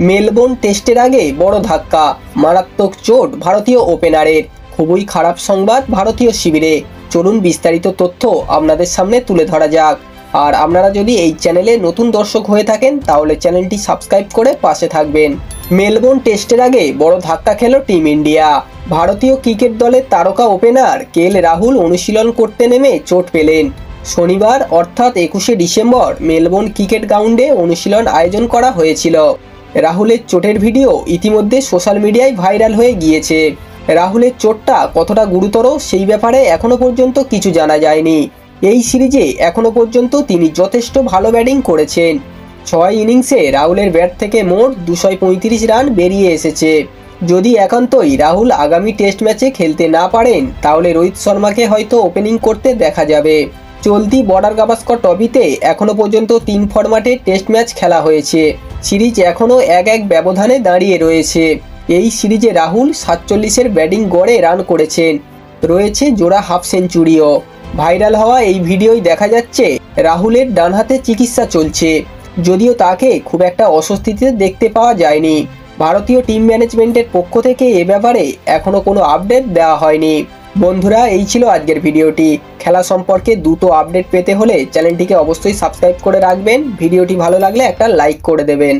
Melbourne টেস্টের আগে বড় ধাক্কা, মারাত্মক চোট ভারতীয় ওপেনারের, খুবই খারাপ সংবাদ ভারতীয় শিবিরে। চলুন বিস্তারিত তথ্য আপনাদের সামনে তুলে ধরা যাক। আর আপনারা যদি এই চ্যানেলে নতুন দর্শক হয়ে থাকেন তাহলে চ্যানেলটি সাবস্ক্রাইব করে পাশে থাকবেন। মেলবোর্ন টেস্টের আগে বড় ধাক্কা খেল টিম ইন্ডিয়া। ভারতীয় ক্রিকেট দলের তারকা ওপেনার কেএল রাহুল অনুশীলন করতে নেমে চোট পেলেন। শনিবার অর্থাৎ 21শে ডিসেম্বর মেলবোর্ন ক্রিকেট গ্রাউন্ডে অনুশীলন আয়োজন করা হয়েছিল। রাহুলের চোটের ভিডিও ইতিমধ্যে সোশ্যাল মিডিয়ায় ভাইরাল হয়ে গিয়েছে। রাহুলের চোটটা কতটা গুরুতর সেই ব্যাপারে এখনও পর্যন্ত কিছু জানা যায়নি। এই সিরিজে এখনও পর্যন্ত তিনি যথেষ্ট ভালো ব্যাটিং করেছেন। 6 ইনিংসে রাহুলের ব্যাট থেকে মোট 235 রান বেরিয়ে এসেছে। যদি একান্তই রাহুল আগামী টেস্ট ম্যাচে খেলতে না পারেন তাহলে রোহিত শর্মাকে হয়তো ওপেনিং করতে দেখা যাবে। চলতি বর্ডার গাভাস্কর ট্রফিতে এখনও পর্যন্ত 3 ফরম্যাটে টেস্ট ম্যাচ খেলা হয়েছে। সিরিজ এখনও 1-1 ব্যবধানে দাঁড়িয়ে রয়েছে। এই সিরিজে রাহুল 47-এর ব্যাটিং গড়ে রান করেছেন, রয়েছে জোড়া হাফ সেঞ্চুরিও। ভাইরাল হওয়া এই ভিডিওয় দেখা যাচ্ছে রাহুলের ডান হাতে চিকিৎসা চলছে, যদিও তাকে খুব একটা অস্বস্তিতে দেখতে পাওয়া যায়নি। ভারতীয় টিম ম্যানেজমেন্টের পক্ষ থেকে এ ব্যাপারে এখনও কোনো আপডেট দেওয়া হয়নি। বন্ধুরা, এই ছিল আজকের ভিডিওটি। খেলা সম্পর্কে দ্রুত আপডেট পেতে হলে চ্যানেলটিকে অবশ্যই সাবস্ক্রাইব করে রাখবেন। ভিডিওটি ভালো লাগলে একটা লাইক করে দেবেন।